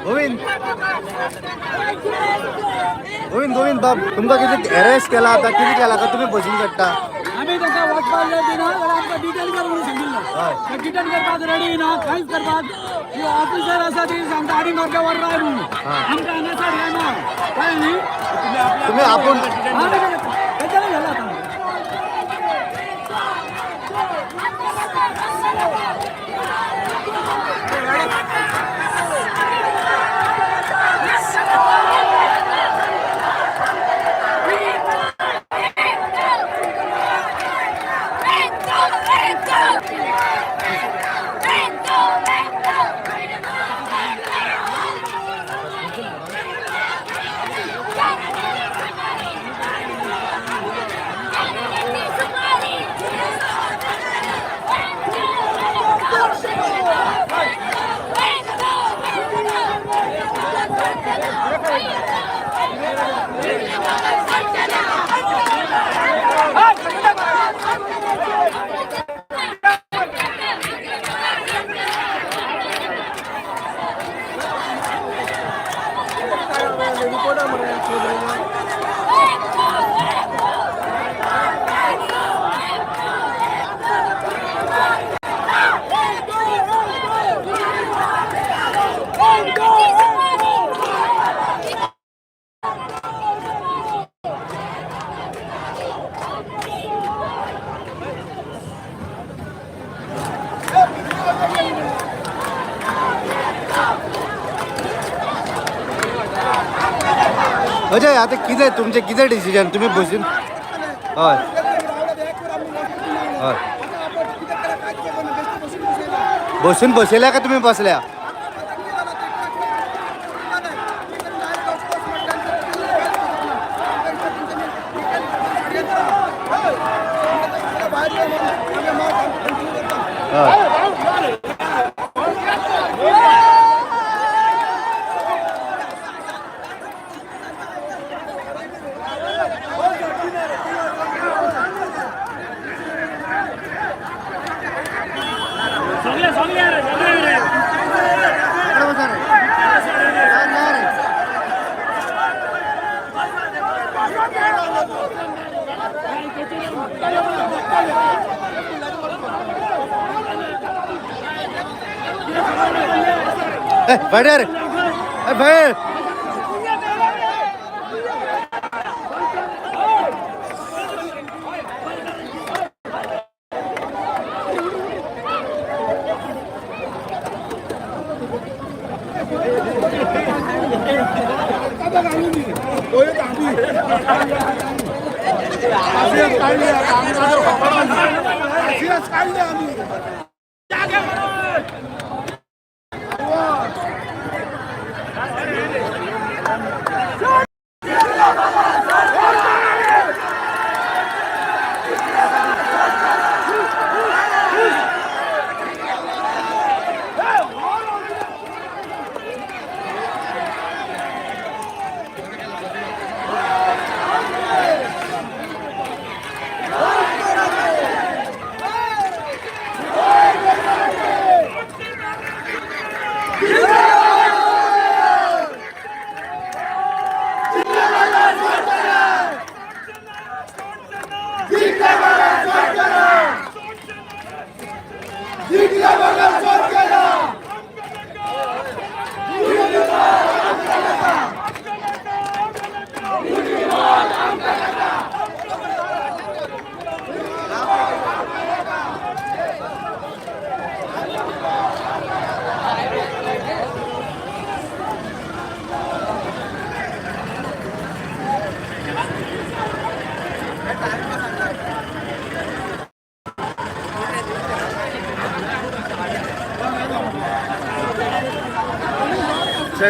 गोविंद गोविंद गोविंद बाब तुमका किती अरेस्ट केला आता किती केला का तुम्ही बसून शकता आम्ही त्याचा वाटपाल दिना आमचा डिटेल कर म्हणून सांगितलं डिटेल करतात रेडी ना काहीच करतात की ऑफिसर असा तरी सांगता आणि नोट्यावर राह म्हणून आमच्या अनासाठी आहे ना काय नाही तुम्ही आपण त्याच्याला झाला आता अजय आता किती तुमचे किती डिसिजन तुम्ही बसून हय हय बसून बसल्या का तुम्ही बसल्या बाहेर बाहेर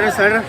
सर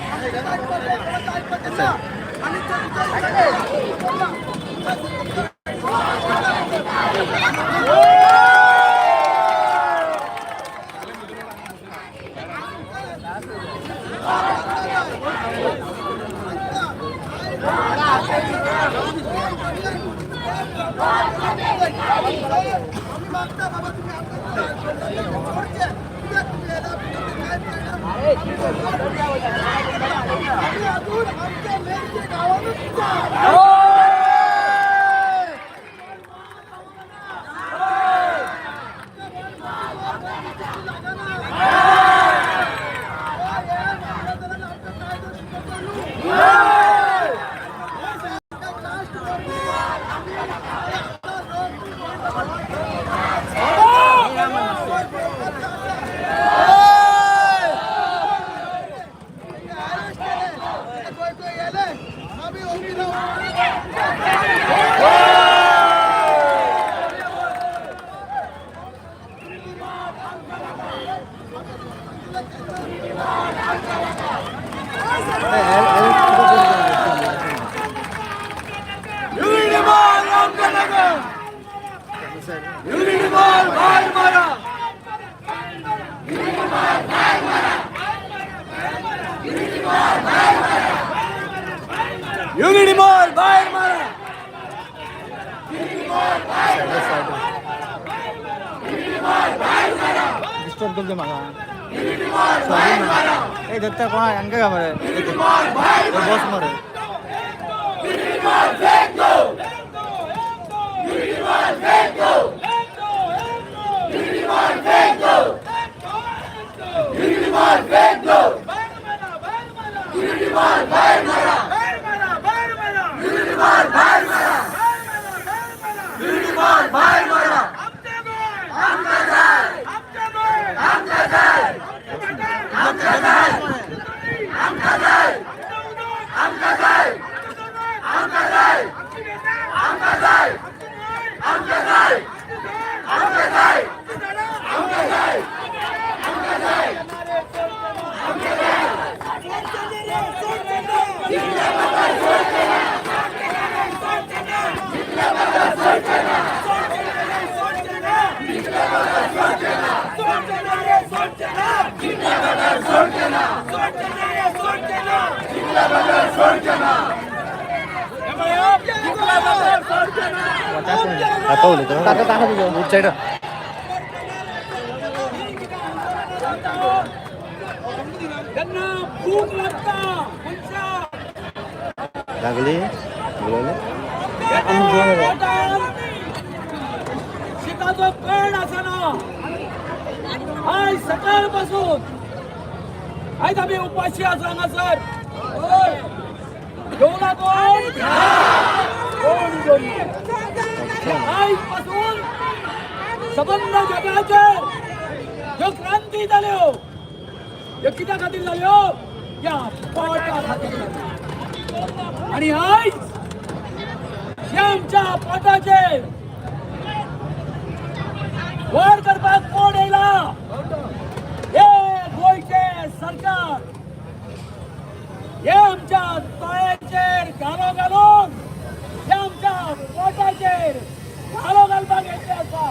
युनिटी मॉल बाहेर मारा. डिस्टर्ब करते मला ए दत्ता कोणा अंके का मरे बॉस मरे त्यांना भूक लागता लागली शिकाचं कण असना आज सकाळपासून आज आम्ही उपाशी असणार सर. जेवला कोण आजपासून संबंध जगाचे जो क्रांती झाले हो हे कित्या खातीर झाले हो या पोटा खातीर झाले. आणि आज आमच्या पोटाचे वर करपाक कोण येयला हे गोयचे सरकार हे आमच्या तळ्याचेर घालो घालून हे आमच्या पोटाचेर घालो घालपाक येतले आसा.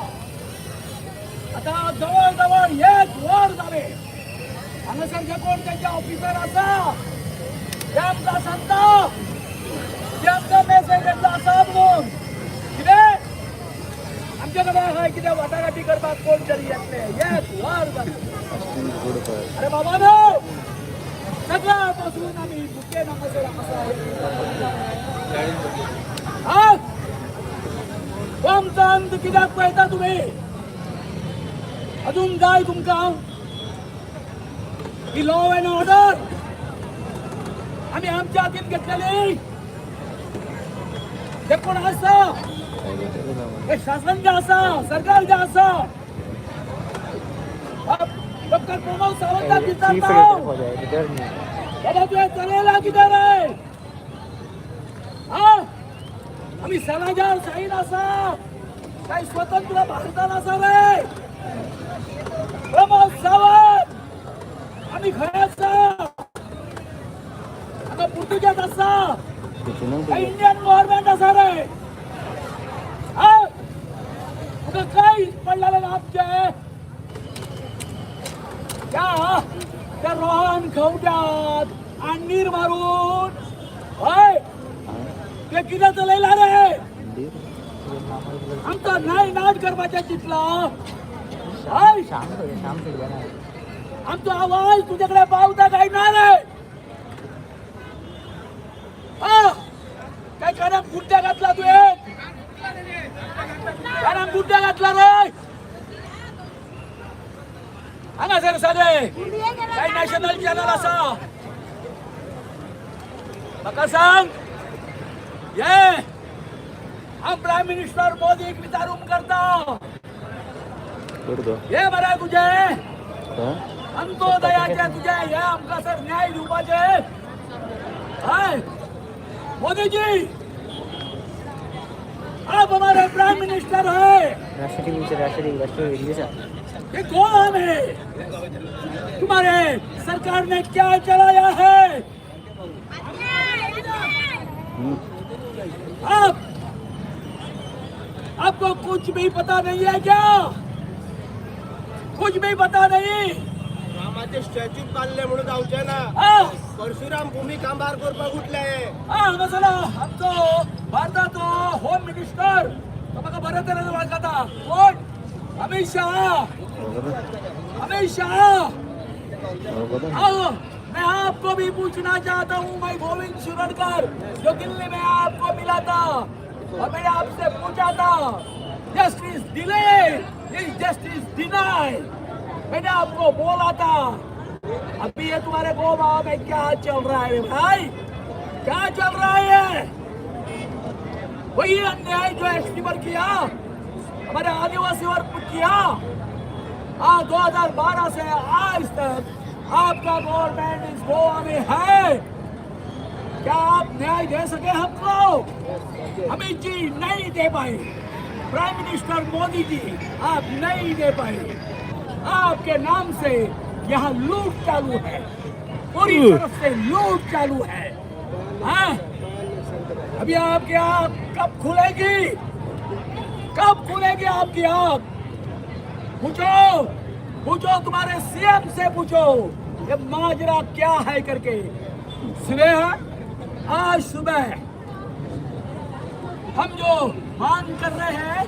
आता जवळ जवळ एक वर जाले हांगासर जे कोण त्यांचे ऑफिसर आसा ते आमकां सांगता ते आमकां मेसेज येतलो आसा म्हणून कितें आमचे कडेन हाय कितें वाटाघाटी करपाक कोण तरी येतले एक वर जाले. अरे बाबा नो सगळ्यापासून आम्ही भुके नमस्कार आज आमचा अंत कित्याक पळयता तुम्ही अजून जाय तुमकां ही लॉ अँड ऑर्डर आम्ही आमच्या हातीन घेतलेली ते कोण आसा हे शासन जे आसा सरकार जे आसा डॉक्टर प्रमोद सावंताक विचारता बाबा तुवें चलयला कितें रे हा आम्ही समाजावर साईन आसा काही स्वतंत्र भारतान आसा रे प्रमोद सावंत आम्ही खंय आसा तुझ्या तसा इंडियन गव्हर्नमेंट असा रे काही पडलेलं आमचे त्या रोहन खवट्यात अंडीर मारून होय ते किती चलयला रे आमचा नाही नाट करपाच्या चितला आमचा आवाज तुझ्याकडे पावता काय ना रे काय कारण गुड्ड्या घातला तू कारण गुड्ड्या घातला रे सांगा सर साधे काही नॅशनल चॅनल असा म्हाका सांग ये हम प्राईम मिनिस्टर मोदी विचारून करता हे बरं तुझे अंत्योदयाचे तुझे हे आमका सर न्याय दिवपाचे मोदी जी आप हमारे प्राइम मिनिस्टर है राष्ट्रपति ये कौन है तुम्हारे सरकार ने क्या चलाया है आपको कुछ भी पता नहीं है क्या कुछ भी पता नहीं रामाचे स्टॅच्यू काढले म्हणून जाऊचे ना परशुराम भूमी कांबार करपाक उठले मसाला आमचो भारताचो होम मिनिस्टर म्हाका बरे तरेन वळखता कोण अमित शाह मैं आपको भी पूछना चाहता हूँ मैं गोविंद शिवड़कर जो दिल्ली में आपको मिला था और मैंने आपसे पूछा था जस्टिस डिले जस्टिस डिनाई मैंने आपको बोला था अभी ये तुम्हारे गोवा में क्या चल रहा है भाई क्या चल रहा है वही अन्याय जो एसटी पर किया हमारे आदिवासी पर किया 2012 से आज तक आपका गवर्नमेंट इस गोवा में है क्या आप न्याय दे सके हमको अमित जी नहीं दे पाए प्राइम मिनिस्टर मोदी जी आप नहीं दे पाए आपके नाम से यहाँ लूट चालू है पूरी तरफ से लूट चालू है अभी आपकी आँख कब खुलेगी आपकी आँख पूछो तुम्हारे सीएम से पूछो ये माजरा क्या है करके आज सुबह हम जो मांग कर रहे हैं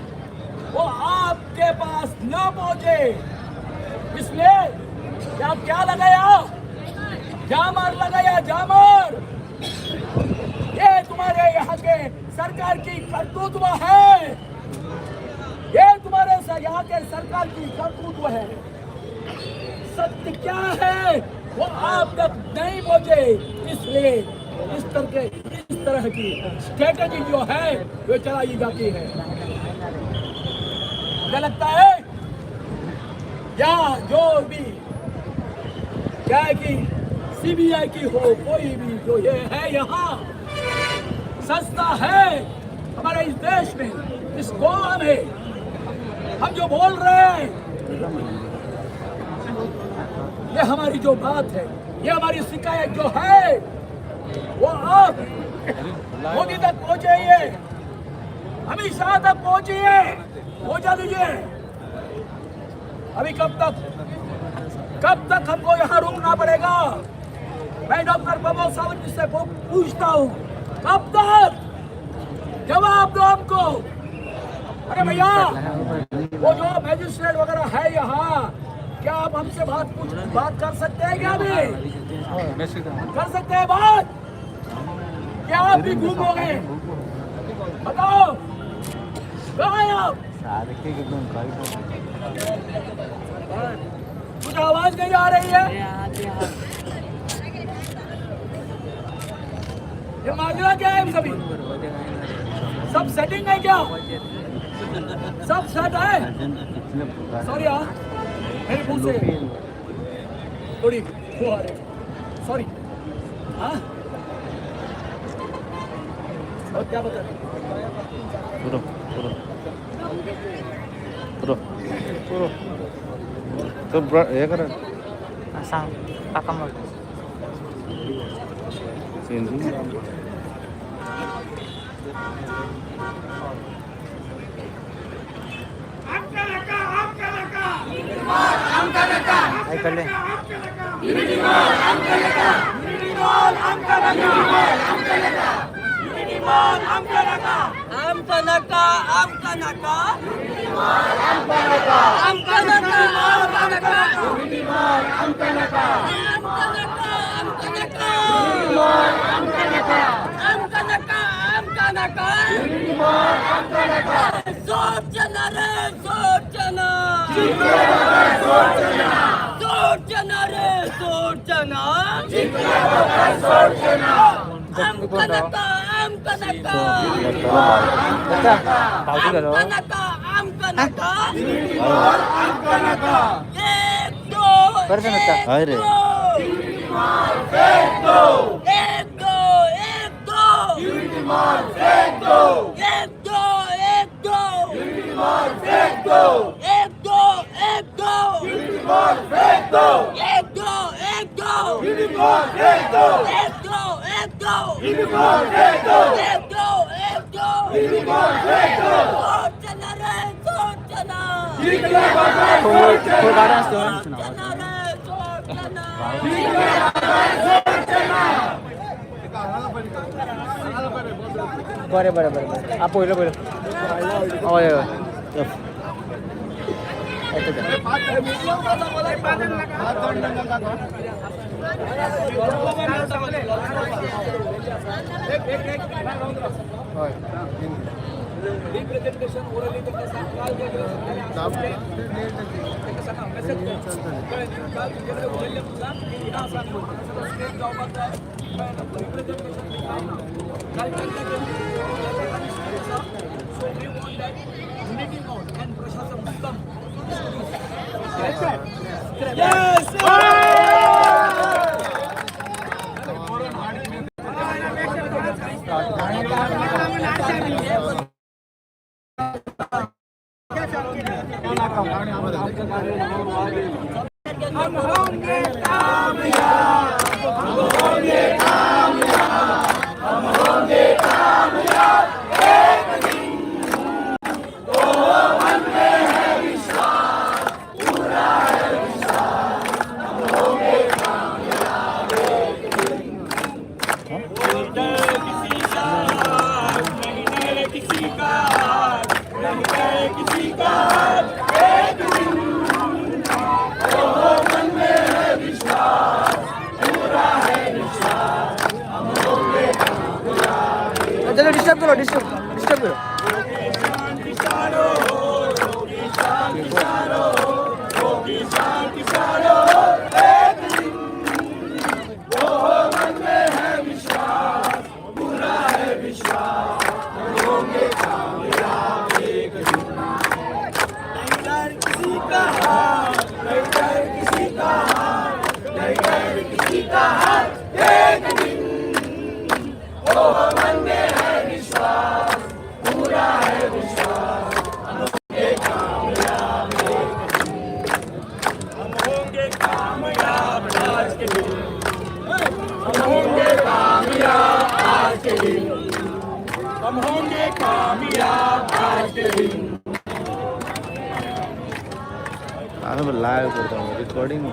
वो आपके पास न पहुंचे इसलिए क्या लगाया जामर ये तुम्हारे यहाँ के सरकार की करतूत है ये तुम्हारे यहाँ के सरकार की करतूत है सत्य क्या है वो आप तक नहीं पहुंचे इसलिए इस तरह की स्ट्रेटेजी जो है वो चलाई जाती है मुझे लगता है या जो भी क्या कि सीबीआई की हो कोई भी जो ये है यहाँ सस्ता है हमारे इस देश में इस गोवा में हम जो बोल रहे हैं ये हमारी जो बात है ये हमारी शिकायत जो है वो आप मोदी तक पहुंचाइए अमित शाह तक पहुंचा दीजिए अभी कब तक हमको यहाँ रुकना पड़ेगा मैं डॉक्टर प्रमोद सावंत जी से पूछता हूँ कब तक जवाब दो हमको अरे भैया वो जो मैजिस्ट्रेट वगैरह है यहाँ क्या आप हमसे बात कर सकते हैं क्या अभी कर सकते हैं बात क्या आप भी गुम हो गए बताओ कहाँ हैं आप कुछ आवाज नहीं आ रही है ये माजरा क्या है सभी सब सेटिंग है क्या सब सेट है सॉरी हाँ मेरे मुंह से थोड़ी वो आ रही सॉरी हाँ और क्या बता तो हे करा सांग काका मग ऐकले अरे गाडा असतो बरं बरं बरं बरं हा पहिलं पहिलं होय होय चलो डिस्टर्ब करो डिस्टर्ब करो लाइव करता हूँ रिकॉर्डिंग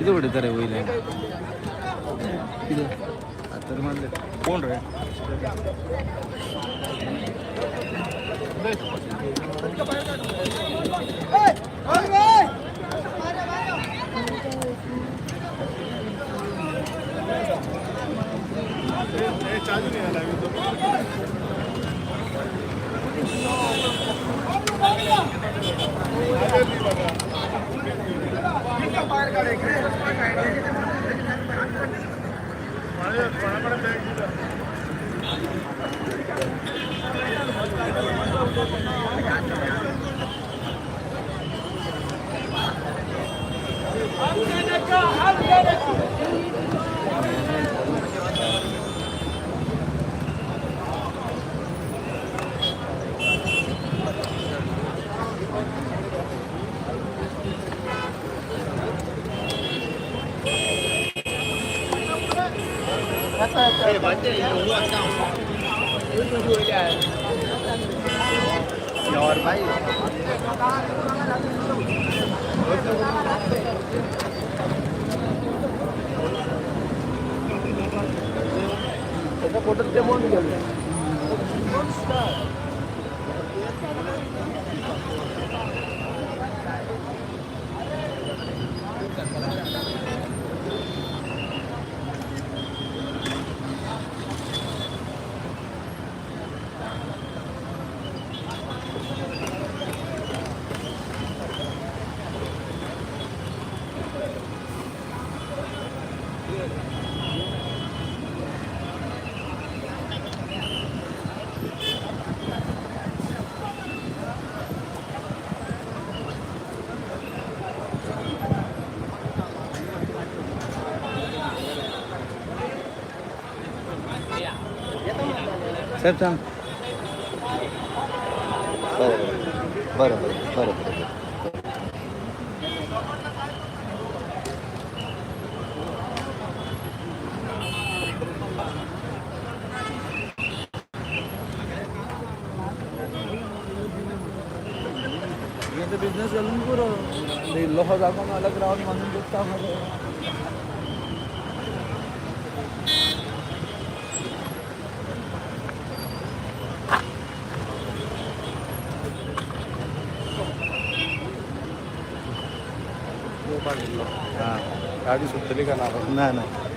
ಇದು ಹೊಡಿತಾರೆ ಒಯ್ಲೆ ಇದು ಆ ಥರ ಮಾಡಲಿ ಫೋನ್ರಿ चालू नहीं है अभी तो और भाई फोटो ते म्हणून गेलो साहेब सांग बरं बरं बरं बिजनेस चलून पुरो लोक जाऊन अलग राहून म्हणून दिसता मध्ये हां गाडी सुटली का नाही नाही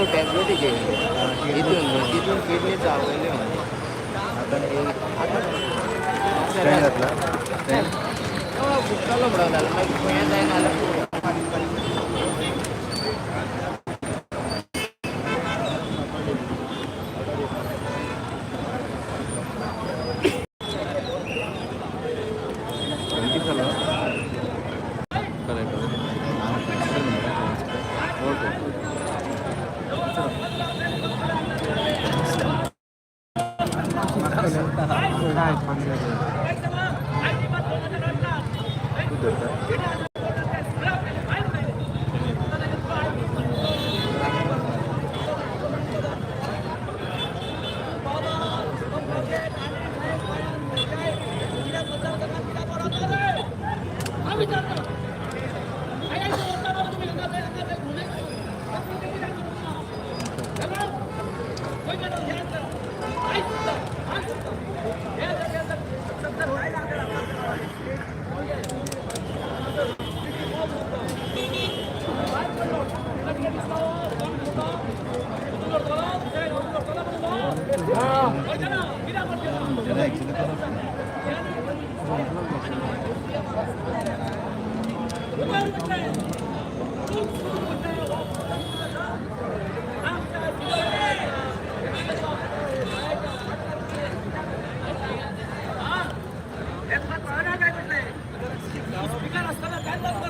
टॅबलेट तिथून किडनी चावले बुक्काला पडावं पुण्यात जायला आलं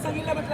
सांगितलं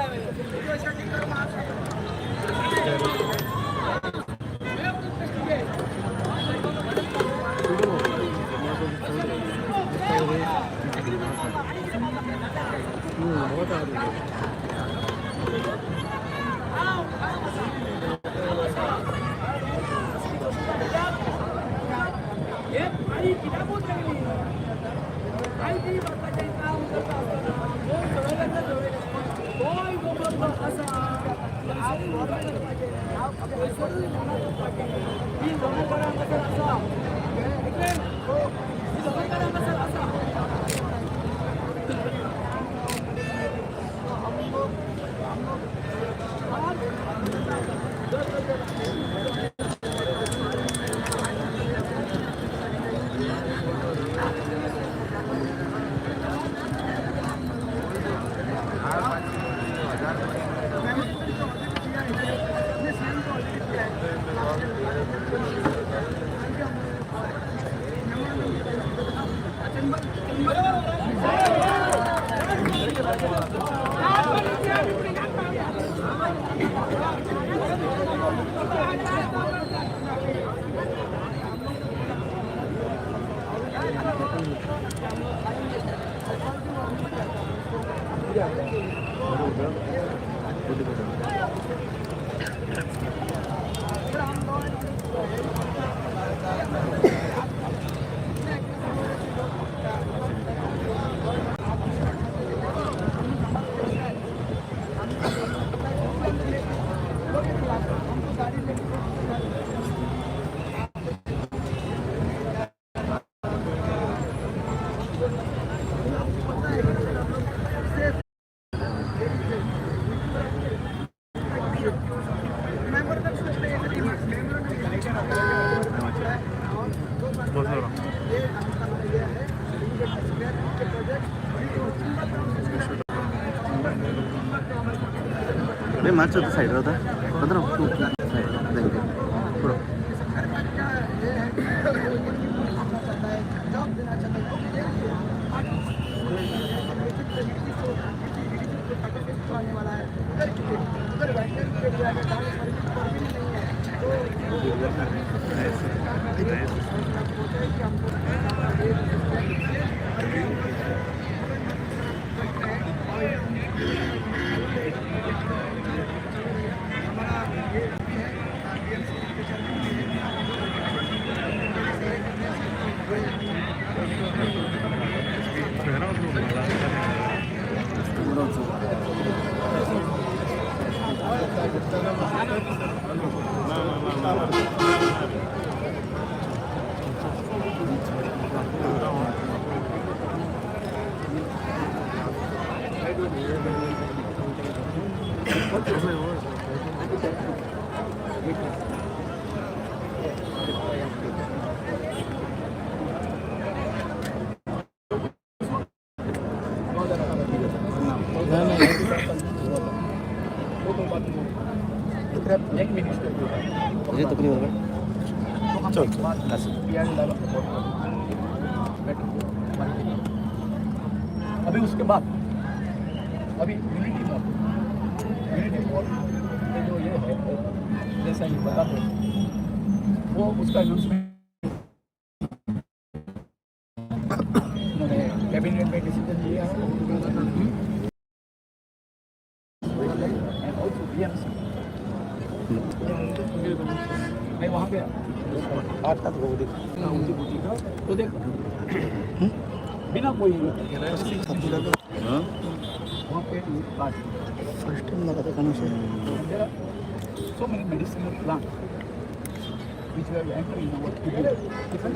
अरे मार्च होता साइड होता पंद्रह साइड पूरा ये तो क्लियर है चल अभी उसके बाद अभी यूनिटी मोड में जो ये है जैसा ये बता दो वो उसका अनाउंसमेंट कैबिनेट में डिसीजन लिया है मैं वहाँ पे आज तक वो देखा तो देख बिना कोई वहाँ पे फर्स्ट टाइम लगा था कौन से so many medicinal plants which were entering our different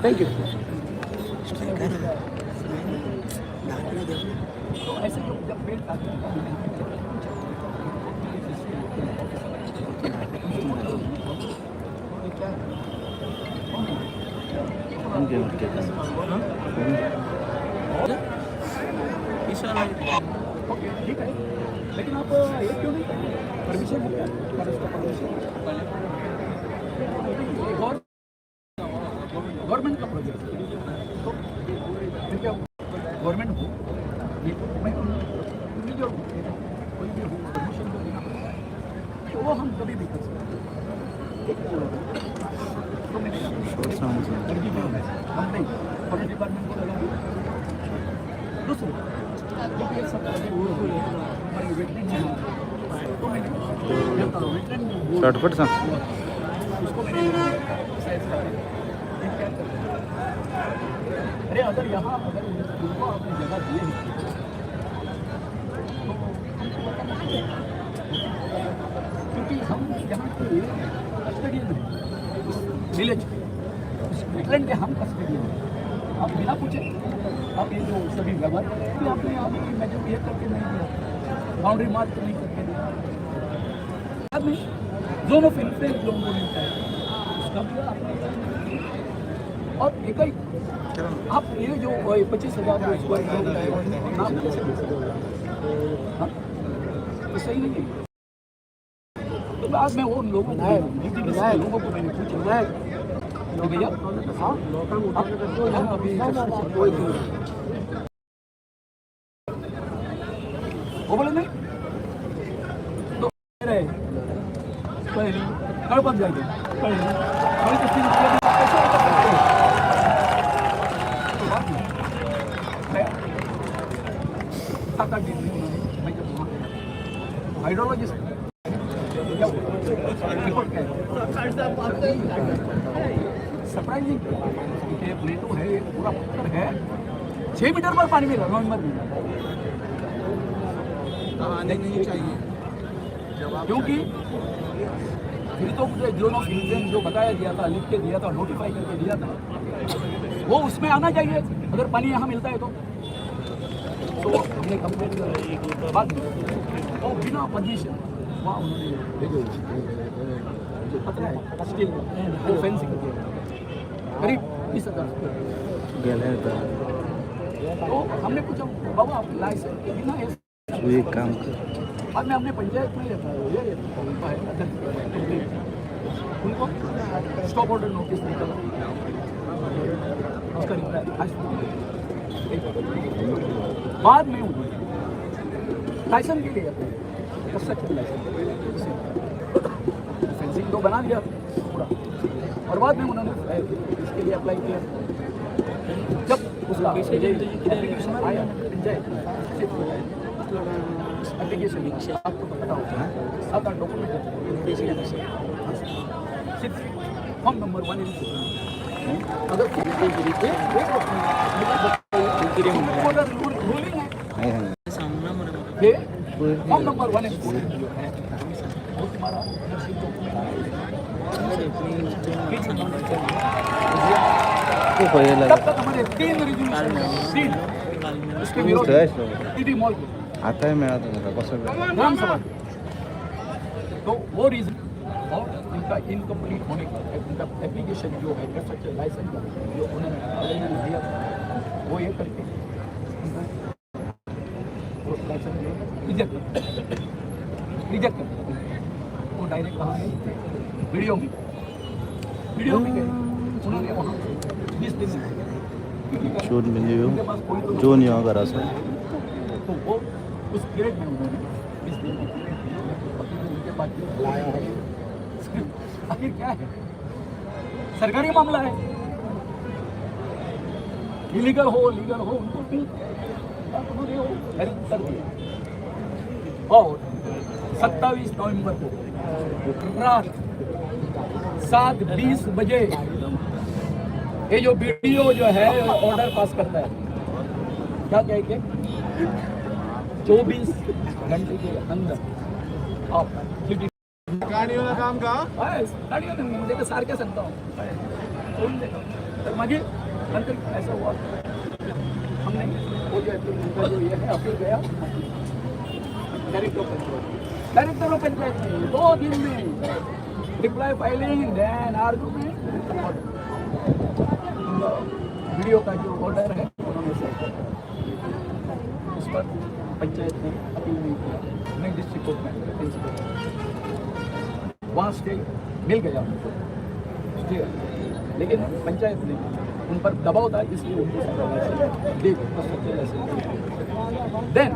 thank you so ऐसे लोग जब पेड़ काटते हैं ओके ठीक है लेकिन आप ये क्यों नहीं परमिशन है क्या गवर्नमेंट का प्रोजेक्ट तो क्या गवर्नमेंट हो मैं जो कोई भी परमिशन को देना पड़ता है तो वो हम कभी भी कर सकते हैं हम नहीं फॉरेस्ट डिपार्टमेंट को लगा दूसरी DPS सरकार ने वेटलैंड है तो मैंने वेटलैंड शॉर्टकट सांग उसको मैंने एक्सरसाइज करा अरे अगर यहाँ अगर उनको अपनी जगह दिए क्योंकि हम यहाँ के कस्टडियन हैं विलेज वेटलैंड के हम कस्टडियन हैं आप बिना पूछे आप ये जो सभी व्यवहार भी आपने आप मैं जो ये करके नहीं दिया बाउंड्री मार्क नहीं करके दिया बाद में जोन ऑफ इन्फ्लुएंस लोगों को मिलता है उसका भी आपने और एक ही आप ये जो 25,000 स्क्वायर नाम कैसे हाँ तो सही नहीं है तो बाद में वो लोगों को मैंने पूछा तो भैया हाँ आप अभी वो बोले नहीं तो कल बन जाएंगे हाइड्रोलॉजिस्ट सरप्राइजिंग प्लेटो है पूरा पत्थर है 6 मीटर पर पानी मिला नवंबर में नहीं चाहिए क्योंकि फिर तो मुझे जोन ऑफ इन्फ्लुएंस जो बताया गया था लिख के दिया था नोटिफाई करके दिया था वो उसमें आना चाहिए अगर पानी यहाँ मिलता है तो हमने कंप्लेंट किया बाद में तो बिना परमिशन वहाँ उन्होंने पता है स्टील वो फेंसिंग करीब 20,000 तो हमने पूछा बाबा आप लाइसेंस के बिना एक काम कर बाद में हमने पंचायत में उनको स्टॉप ऑर्डर नोटिस निकाला उसका रिप्लाई बाद में लाइसेंस के लिए कंस्ट्रक्शन लाइसेंस फेंसिंग तो बना दिया पूरा और बाद में उन्होंने इसके लिए अप्लाई किया जब उसका एप्लीकेशन आया पंचायत एप्लीकेशन आपको तो पता होता है 7-8 डॉक्यूमेंट सिर्फ फॉर्म नंबर 1 अगर रूलिंग है ये फॉर्म नंबर 1 है वो तुम्हारा तब तक हमारे 3 रिजोल्यूशन इसके विरोध टीटी मॉल के आता है मैं आता हूँ ग्राम सभा तो वो रीजन और इनका इनकम्प्लीट होने का इनका एप्लीकेशन जो है इंफ्रास्ट्रक्चर लाइसेंस का जो उन्होंने दिया वो ये करके रिजेक्ट कर वो डायरेक्ट कहाँ गए वीडियो में गए उन्होंने वहाँ 20 दिन शूट मिली जो नहीं होगा रास्ता तो वो उस पीरियड में उन्होंने 20 दिन उनके बाद आखिर क्या है सरकारी मामला है इलीगल हो लीगल हो उनको भी उन्होंने वो हेल्प कर दिया और 27 नवंबर को रात 7:20 बजे ये जो वीडियो जो है ऑर्डर पास करता है क्या कह के 24 घंटे के अंदर आप गाड़ी वाला काम का गाड़ी वाला मुझे तो सार क्या सकता हूँ मागे नंतर ऐसा हुआ हमने वो जो ये है अपील गया डायरेक्टर ऑफ पंचायत 2 दिन में reply filing then argument video का जो ऑर्डर है उन्होंने उस पर पंचायत ने अपील नहीं किया मैं डिस्ट्रिक्ट कोर्ट में प्रिंसिपल वहाँ स्टे मिल गया उनको स्टे लेकिन पंचायत ने उन पर दबाव था इसलिए उनको देन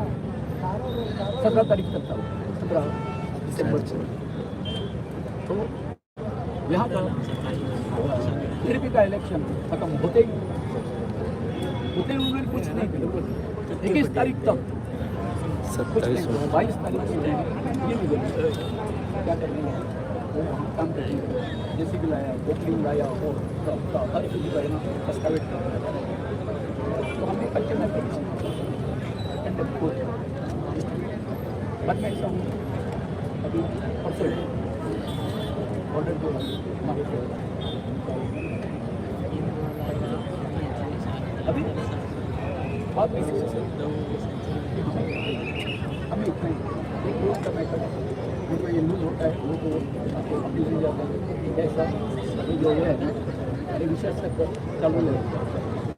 17 तारीख तक था 17 दिसंबर से तो यहाँ का फिर भी का इलेक्शन खत्म होते ही उन्होंने कुछ नहीं किया 21 तारीख तक 27 22 तारीख को ये भी बोले क्या करना है वो हम काम करेंगे जैसे कि लाया बोकिंग लाया और हर चीज़ का ना एस्कावेट तो हमने कल के बाद में ऐसा हूँ अभी परसों ऑर्डर जो हमारे अभी बहुत पैसे से हमें इतना ही एक रोज का मैटर जो ये लूज होता है वो तो आपको अभी मिल जाता है कैसा अभी जो ये है ना ये विशेष से चालू है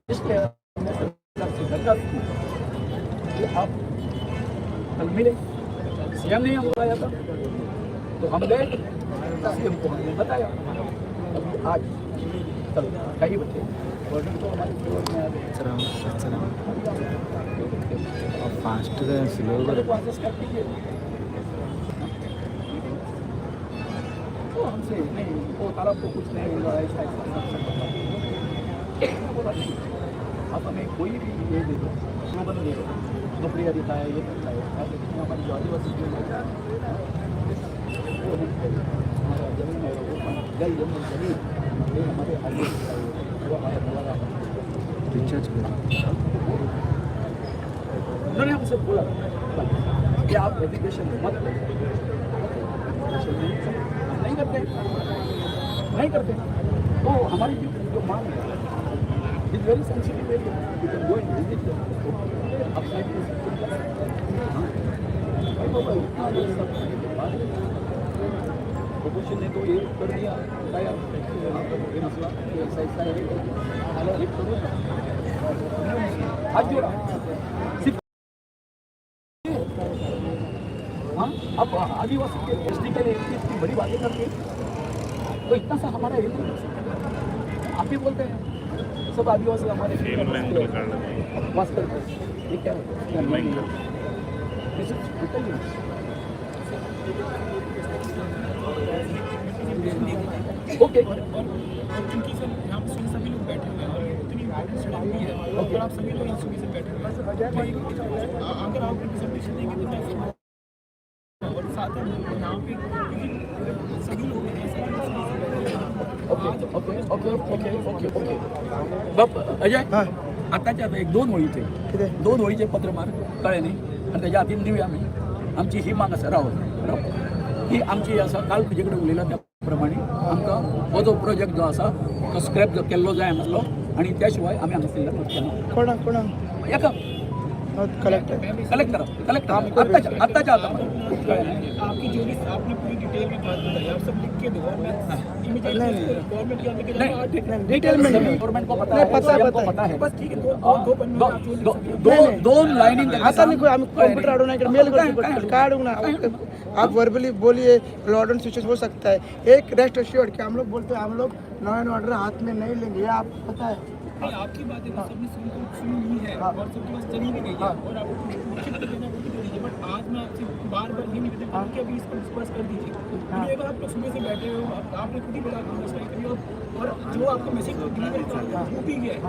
इसलिए हमने सरकार से दरखास्त की कि आप कल मिले सीएम ने हमको बताया था तो हम गए सीएम को हमने बताया अभी आज कल कई बच्चे ऑर्डर तो हमारे फ्लोर में आ गए फास्टగా స్లోగా तो हमसे नहीं वो तालाब को कुछ नहीं होगा ऐसा आप हमें कोई भी ये दे दो स्लोगन दे दो नौकरी देता है ये करता है हमारी जो आदिवासी वो हमारा जमीन है वो गल जमीन जमीन ये हमारे आगे वो हमारा రీఛార్జ్ उन्होंने हमसे बोला कि आप एजुकेशन मत लो नहीं करते तो हमारी जो मांग है is very sensitive area you can go and visit आप साइड प्रोपोजिशन ने तो ये कर दिया बताया ये मसला ऐसा ऐसा है ये करो हाथ जोड़ा अब आदिवासी के एसटी के लिए इतनी बड़ी बातें करके तो इतना सा हमारा एरिया आप भी बोलते हैं सब आदिवासी हमारे वास करते हैं ये क्या ओके क्योंकि सर यहाँ पे सभी लोग बैठे हुए हैं और इतनी भी है और आप सभी लोग यहाँ से बैठे हुए हैं अगर आप रिप्रेजेंटेशन देंगे तो मैं और साथ में यहाँ पे सभी लोग अजय आताच्या एक 2 ओळीचे पत्र मार कळले नाही आणि त्याच्या हातीन देऊया आम्ही आमची ही माग असं राहत ही आमची असं काल तुझ्याकडे उरलेला त्याप्रमाणे आमका हो जो प्रोजेक्ट जो असा तो स्क्रॅप जो केल्लो जाय म्हणलो आणि त्याशिवाय आम्ही हांगा केला कोणा एका कलेक्टर आताच्या आपकी जो भी आपने पूरी डिटेल में बात बताई आप सब लिख के दो और मैं गवर्नमेंट के डिटेल में गवर्नमेंट को पता है बस ठीक है दोन लाइनिंग आता नहीं कोई हम कंप्यूटर आड़ो ना मेल कर कार्ड ना आप वर्बली बोलिए लॉर्ड एंड स्विचेस हो सकता है एक रेस्ट एश्योर्ड कि हम लोग बोलते हैं हम लोग लॉ एंड ऑर्डर हाथ में नहीं लेंगे ये आपको पता है नहीं आपकी बातें तो सबने सुनी है और सबके पास चली भी गई है और आपको देना बट आज मैं आपसे बार ये निवेदन करूँ कि अभी इसको डिस्कस कर दीजिए क्योंकि अगर आप लोग सुबह से बैठे हो आपने खुद ही बोला करी और जो आपका मैसेज डिलीवर कर वो भी गया है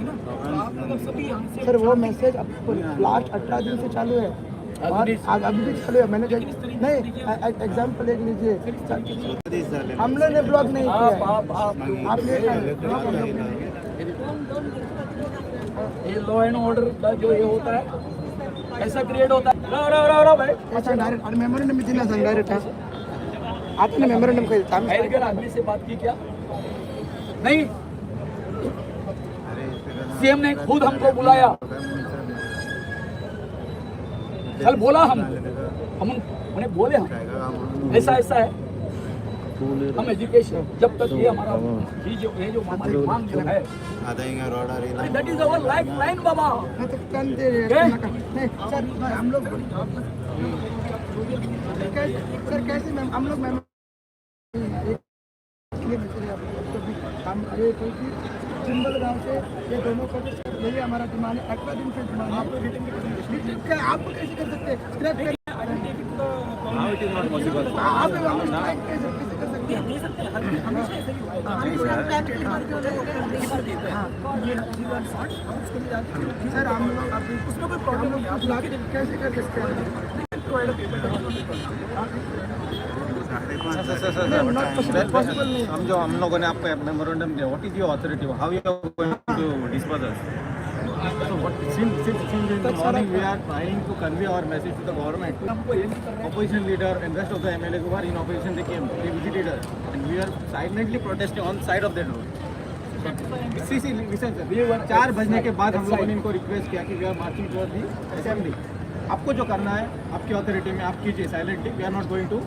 ना तो आप मतलब सभी यहाँ से सर वो मैसेज अब लास्ट 18 दिन से चालू है और अभी भी चालू है मैंने नहीं एग्जाम्पल एक लीजिए हम लोग ने ब्लॉक नहीं किया आपने ये लॉ एंड ऑर्डर का जो ये होता है ऐसा क्रिएट होता है रो भाई अच्छा डायरेक्ट और मेमोरेंडम में देना संग डायरेक्ट आपने मेमोरेंडम का काम हेल्थ आदमी से बात की क्या नहीं सीएम ने खुद हमको बुलाया कल बोला हम उन्हें बोले हम ऐसा ऐसा है हम एजुकेशन जब तक ये हमारा ये जो हमारी मांग जो है that is our life line बाबा तो कल दे नहीं सर हम लोग सर कैसे मैम हम लोग मैम हम ये चिंबल गांव से ये दोनों को यही हमारा डिमांड है 18 दिन से डिमांड आप कैसे कर सकते हैं आप कैसे कर सकते ये दे सकते हैं, हमेशा ऐसा ही हुआ है। ये शॉर्ट हम उसको भी जाते हैं सर हम लोग अभी उसमें कोई प्रॉब्लम नहीं है, आप लाके देखो कैसे कर सकते हैं पॉसिबल नहीं हम लोगों ने आपको मेमोरेंडम दिया, what is your authority, how you are going to dispose us? So what since in the morning we are trying to convey our message to the government. Opposition leader and rest of the MLA who are in opposition, they came, they visited us, and we are silently protesting on side of that road. See, listen sir, 4 बजने के बाद हम लोगों ने इनको request किया कि we are marching toward the assembly. आपको जो करना है आपकी अथॉरिटी में आप कीजिए silently, we are not going to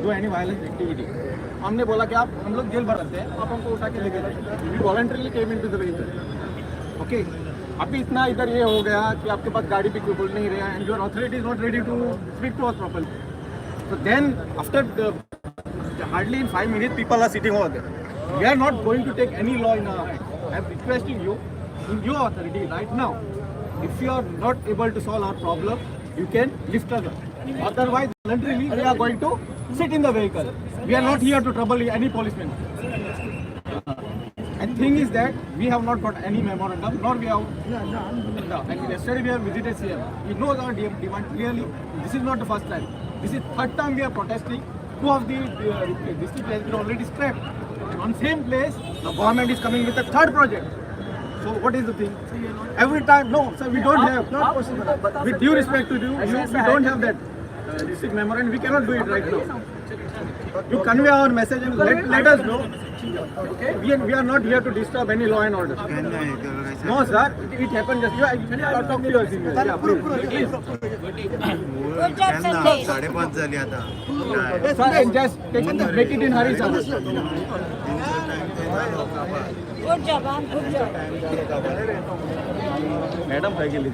do any violence activity. हमने बोला कि आप हम लोग जेल भर सकते हैं, आप हमको उठा के लेके जाइए। We voluntarily came into the vehicle. Okay, अभी इतना इधर ये हो गया कि आपके पास गाड़ी भी कोई बोल नहीं रहा है, and your authority is not ready to speak to us properly. So then after hardly in 5 minutes people are sitting over there. We are not going to take any law in our hand. I am requesting you in your authority right now, if you are not able to solve our problem, you can lift us up. Otherwise, voluntarily we are going to sit in the vehicle. We are not here to trouble any policeman. And thing is that we have not got any memorandum, nor we have. No. And yesterday we have visited CM. He knows our demand clearly. This is not the first time. This is third time we are protesting. 2 of the district has been already scrapped. And on same place, the government is coming with a third project. So what is the thing? Every time, no, sir, we don't have. Not possible. With due respect to you, we don't have that district memorandum. We cannot do it right now. You convey our message and let us know. Okay? We are not here to disturb any law and order. No, sir. It happened just. You are talk to your senior. Yeah, please. 5:30 झाली आता. Sir, and just make it in hurry, sir. Good job, man. Good job. Madam काय गेली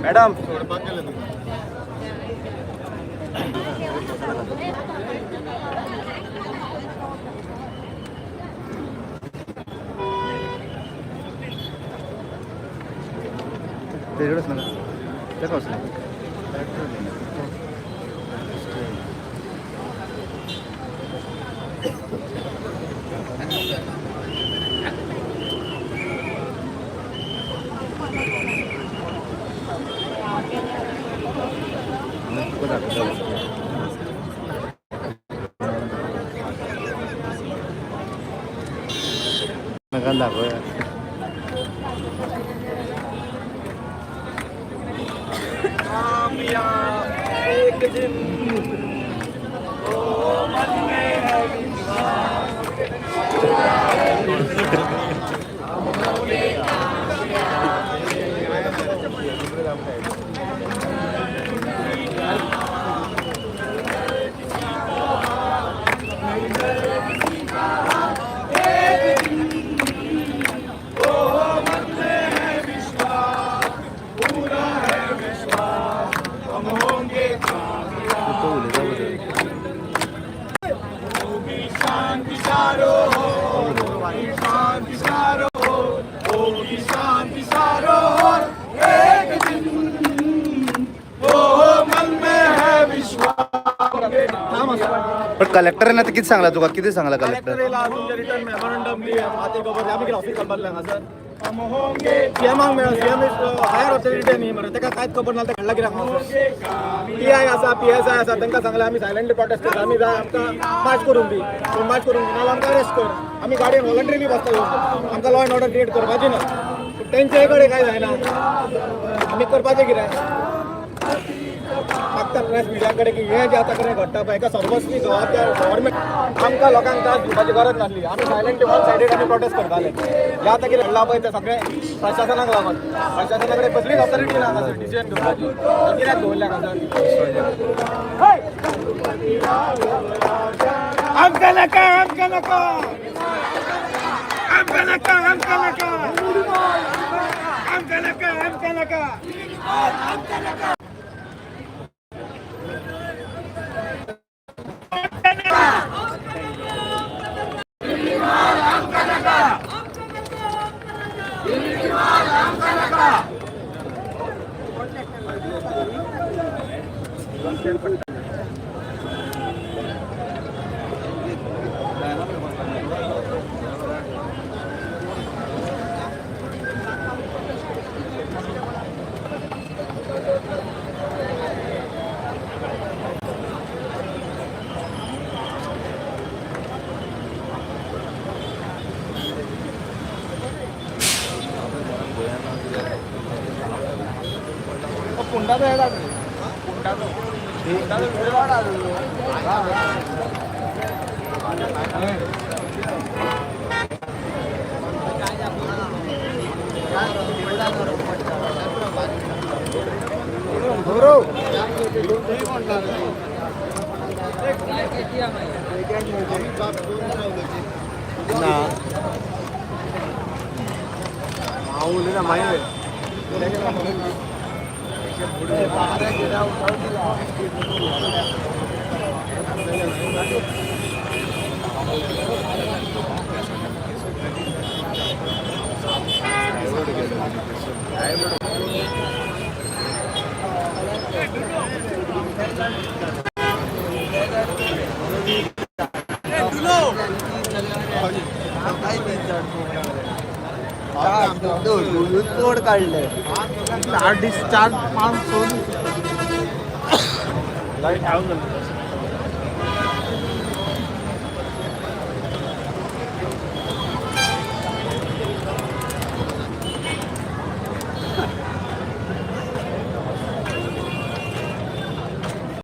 madam तेवढंच ना ते कसं नका दाखवूया पण कलेक्टरांना तर किती सांगला तुका किती सांगला कलेक्टर रिटर्न मेमोरेंडम आते खबर आम्ही ऑफिस कंपनीला ना सर सीएमांक मेळ्ळा सीएम इज हायर ऑथॉरिटी न्ही मरे ताका कांयच खबर ना घडला कित्याक पीआय आसा पीएसआय आसा तांकां सांगलें आमी सायलेंटली प्रोटेस्ट करता आमी जाय आमकां मार्च करून दी मार्च करून दी नाल्यार आमकां अरेस्ट कर आमी गाडयेन वॉलंटरीली बसता येवन आमकां लॉ एंड ऑर्डर क्रिएट करपाची ना तेंचे कडेन कांय जायना आमी करपाचें कितें मागता प्रेस मिडिया कडेन की हें जें आतां कितें घडटा पळय हेका सर्वस्वी जबाबदार गव्हर्मेंट आमकां लोकांक त्रास दिवपाची गरज नासली आमी सायलेंटली वन सायडेड आमी प्रोटेस्ट करताले जें आतां कितें घडलां पळय तें सगळें प्रशासनाक लागून प्रशासना कडेन कसलीच ऑथॉरिटी ना हांगासर डिसिजन घेवपाची कित्याक दवरल्या हांगासर आमकां नाका आमकां नाका आमकां नाका आमकां नाका आमकां नाका आमकां नाका आमकां नाका तोड काढले 4 5 सोडून लाईट